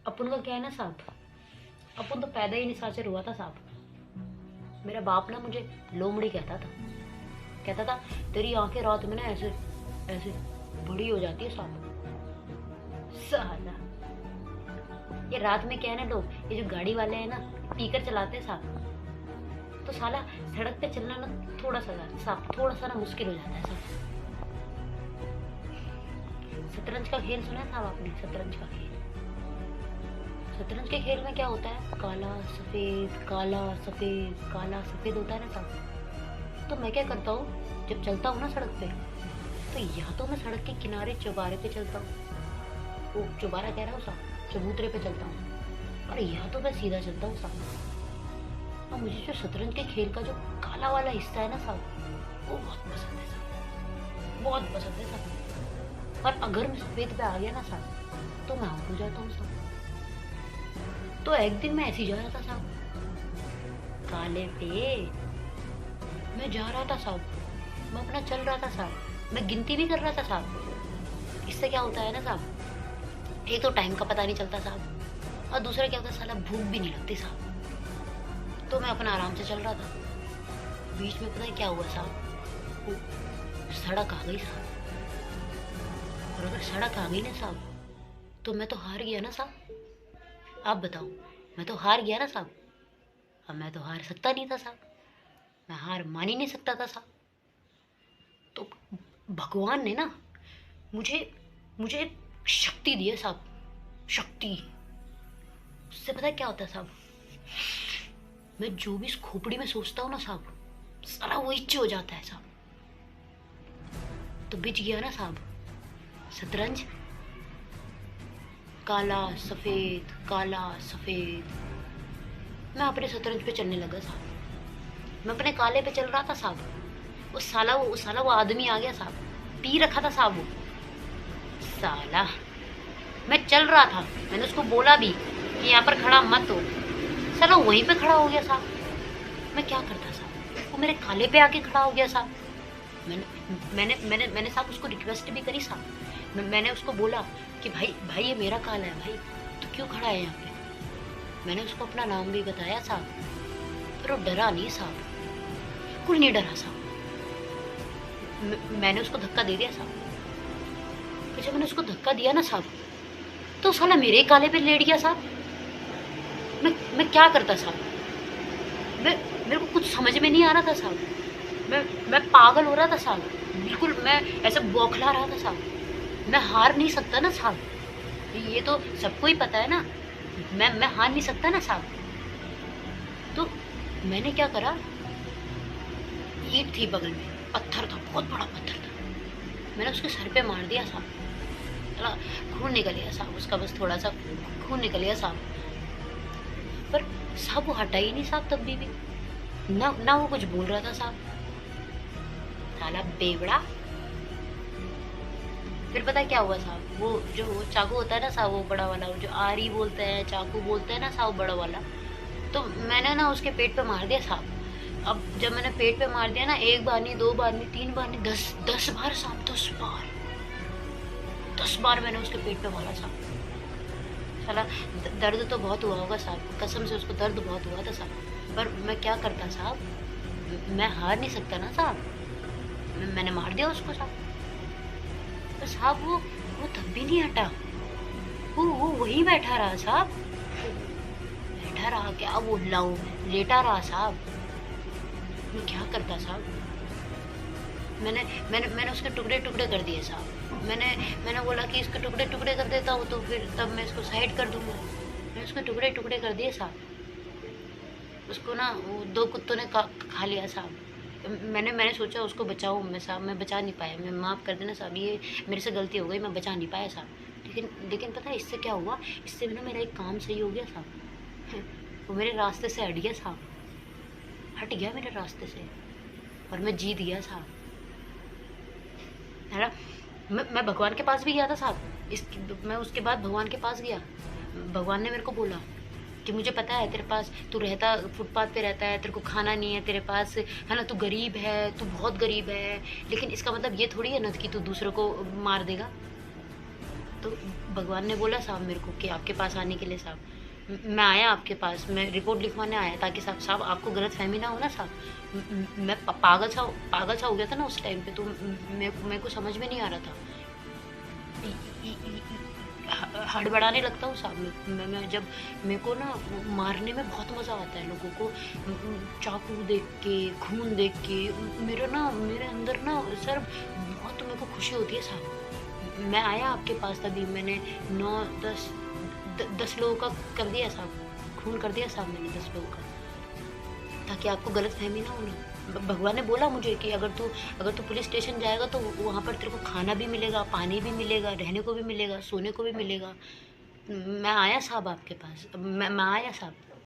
अपन का क्या है ना साहब, अपन तो पैदा ही निशाचर हुआ था साहब। मेरा बाप ना मुझे लोमड़ी कहता था तेरी आंखें रात में ना ऐसे ऐसे बड़ी हो जाती है साहब। साला ये रात में क्या है ना, लोग ये जो गाड़ी वाले हैं ना पीकर चलाते हैं साहब, तो साला सड़क पे चलना ना थोड़ा सा साहब, थोड़ा सा ना मुश्किल हो जाता है साहब। शतरंज का खेल सुना है साहब आपने? शतरंज का खेल, शतरंज के खेल में क्या होता है, काला सफेद काला सफेद काला सफेद होता है ना साहब। तो मैं क्या करता हूँ, जब चलता हूँ ना सड़क पे, तो या तो मैं सड़क के किनारे चौबारे पे चलता हूँ, वो चौबारा कह रहा हूँ साहब, चबूतरे पे चलता हूँ, और या तो मैं सीधा चलता हूँ साहब। और मुझे जो शतरंज के खेल का जो काला वाला हिस्सा है ना साहब, वो बहुत पसंद है साहब, बहुत पसंद है साहब। और अगर मैं सफेद पे आ गया ना साहब, तो मैं आउट हो जाता हूँ साहब। तो एक दिन मैं ऐसे ही जा रहा था साहब, काले पे मैं जा रहा था साहब, मैं अपना चल रहा था साहब, मैं गिनती भी कर रहा था साहब। इससे क्या होता है ना साहब, एक तो टाइम का पता नहीं चलता साहब, और दूसरा क्या होता है साला भूख भी नहीं लगती साहब। तो मैं अपना आराम से चल रहा था, बीच में पता है क्या हुआ साहब, वो सड़क आ गई साहब। और अगर सड़क आ गई ना साहब, तो मैं तो हार गया ना साहब। आप बताओ, मैं तो हार गया ना साहब। अब मैं तो हार सकता नहीं था साहब, मैं हार मान ही नहीं सकता था साहब। तो भगवान ने ना मुझे मुझे शक्ति दी है साहब, शक्ति। उससे पता है क्या होता है साहब, मैं जो भी इस खोपड़ी में सोचता हूँ ना साहब, सारा वो इच्छा हो जाता है साहब। तो बिच गया ना साहब शतरंज, काला सफेद काला सफेद। मैं अपने शतरंज पे चलने लगा साहब, मैं अपने काले पे चल रहा था साहब। वो आदमी आ गया साहब, पी रखा था साहब वो साला। मैं चल रहा था, मैंने उसको बोला भी कि यहाँ पर खड़ा मत हो, साला वहीं पे खड़ा हो गया साहब। मैं क्या करता साहब, वो मेरे काले पे आके खड़ा हो गया साहब। मैंने साहब उसको रिक्वेस्ट भी करी साहब। मैंने उसको बोला कि भाई भाई ये मेरा काला है भाई, तो क्यों खड़ा है यहाँ पे। मैंने उसको अपना नाम भी बताया साहब, पर वो डरा नहीं साहब, बिल्कुल नहीं डरा साहब। मैंने उसको धक्का दे दिया साहब। फिर जब मैंने उसको धक्का दिया ना साहब, तो साला मेरे काले पे लेट गया साहब। मैं क्या करता साहब, मेरे को कुछ समझ में नहीं आ रहा था साहब। मैं पागल हो रहा था साहब, बिल्कुल मैं ऐसे बौखला रहा था साहब। मैं हार नहीं सकता ना साहब, ये तो सबको ही पता है ना, मैं हार नहीं सकता ना साहब। तो मैंने क्या करा, ईंट थी बगल में, पत्थर था, बहुत बड़ा पत्थर था, मैंने उसके सर पे मार दिया साहब। साला खून निकल गया साहब उसका, बस थोड़ा सा खून निकल गया साहब। पर साहब वो हटा ही नहीं साहब, तब भी ना वो कुछ बोल रहा था साहब, साला बेवड़ा। फिर पता है क्या हुआ साहब, वो जो चाकू होता है ना साहब, वो बड़ा वाला, वो जो आरी बोलते हैं, चाकू बोलते हैं ना साहब, बड़ा वाला, तो मैंने ना उसके पेट पे मार दिया साहब। अब जब मैंने पेट पे मार दिया ना, एक बार नहीं, दो बार नहीं, तीन बार नहीं, 10 बार साहब, 10 बार मैंने उसके पेट पे मारा साहब। साला दर्द तो बहुत हुआ होगा साहब, कसम से उसको दर्द बहुत हुआ था साहब। पर मैं क्या करता साहब, मैं हार नहीं सकता ना साहब, मैंने मार दिया उसको साहब। पर साहब वो तब भी नहीं हटा, वो वहीं बैठा रहा साहब, बैठा रहा क्या, वो लाऊ लेटा रहा साहब। मैं क्या करता साहब, मैंने मैंने मैंने उसके टुकड़े टुकड़े कर दिए साहब। मैंने बोला कि इसके टुकड़े टुकड़े कर देता हूँ, तो फिर तब मैं इसको साइड कर दूंगा। मैंने उसके टुकड़े टुकड़े कर दिए साहब। उसको ना वो दो कुत्तों ने खा लिया साहब। मैंने सोचा उसको बचाऊँ मैं साहब, मैं बचा नहीं पाया। मैं माफ़ कर देना साहब, ये मेरे से गलती हो गई, मैं बचा नहीं पाया साहब। लेकिन पता है इससे क्या हुआ, इससे ना मेरा एक काम सही हो गया साहब। वो मेरे रास्ते से हट गया साहब, हट गया मेरे रास्ते से, और मैं जीत गया साहब, है ना। मैं भगवान के पास भी गया था साहब, मैं उसके बाद भगवान के पास गया। भगवान ने मेरे को बोला कि मुझे पता है तेरे पास, तू रहता फुटपाथ पे रहता है, तेरे को खाना नहीं है, तेरे पास है ना, तू गरीब है, तू बहुत गरीब है, लेकिन इसका मतलब ये थोड़ी है ना कि तू दूसरों को मार देगा। तो भगवान ने बोला साहब मेरे को कि आपके पास आने के लिए साहब। मैं आया आपके पास, मैं रिपोर्ट लिखवाने आया ताकि साहब आपको गलतफ़हमी ना हो ना साहब। मैं पागल सा हो गया था ना उस टाइम पे, तो मेरे को समझ में नहीं आ रहा था। इ इ इ हड़बड़ाने लगता हूँ साहब मैं जब मेरे को ना मारने में बहुत मज़ा आता है लोगों को। चाकू देख के, खून देख के मेरे अंदर ना सर बहुत मेरे को खुशी होती है साहब। मैं आया आपके पास तभी मैंने 10 लोगों का कर दिया साहब, खून कर दिया साहब मैंने 10 लोगों का, ताकि आपको गलतफ़हमी ना हो ना। भगवान ने बोला मुझे कि अगर तू पुलिस स्टेशन जाएगा तो वहाँ पर तेरे को खाना भी मिलेगा, पानी भी मिलेगा, रहने को भी मिलेगा, सोने को भी मिलेगा। मैं आया साहब आपके पास, मैं आया साहब।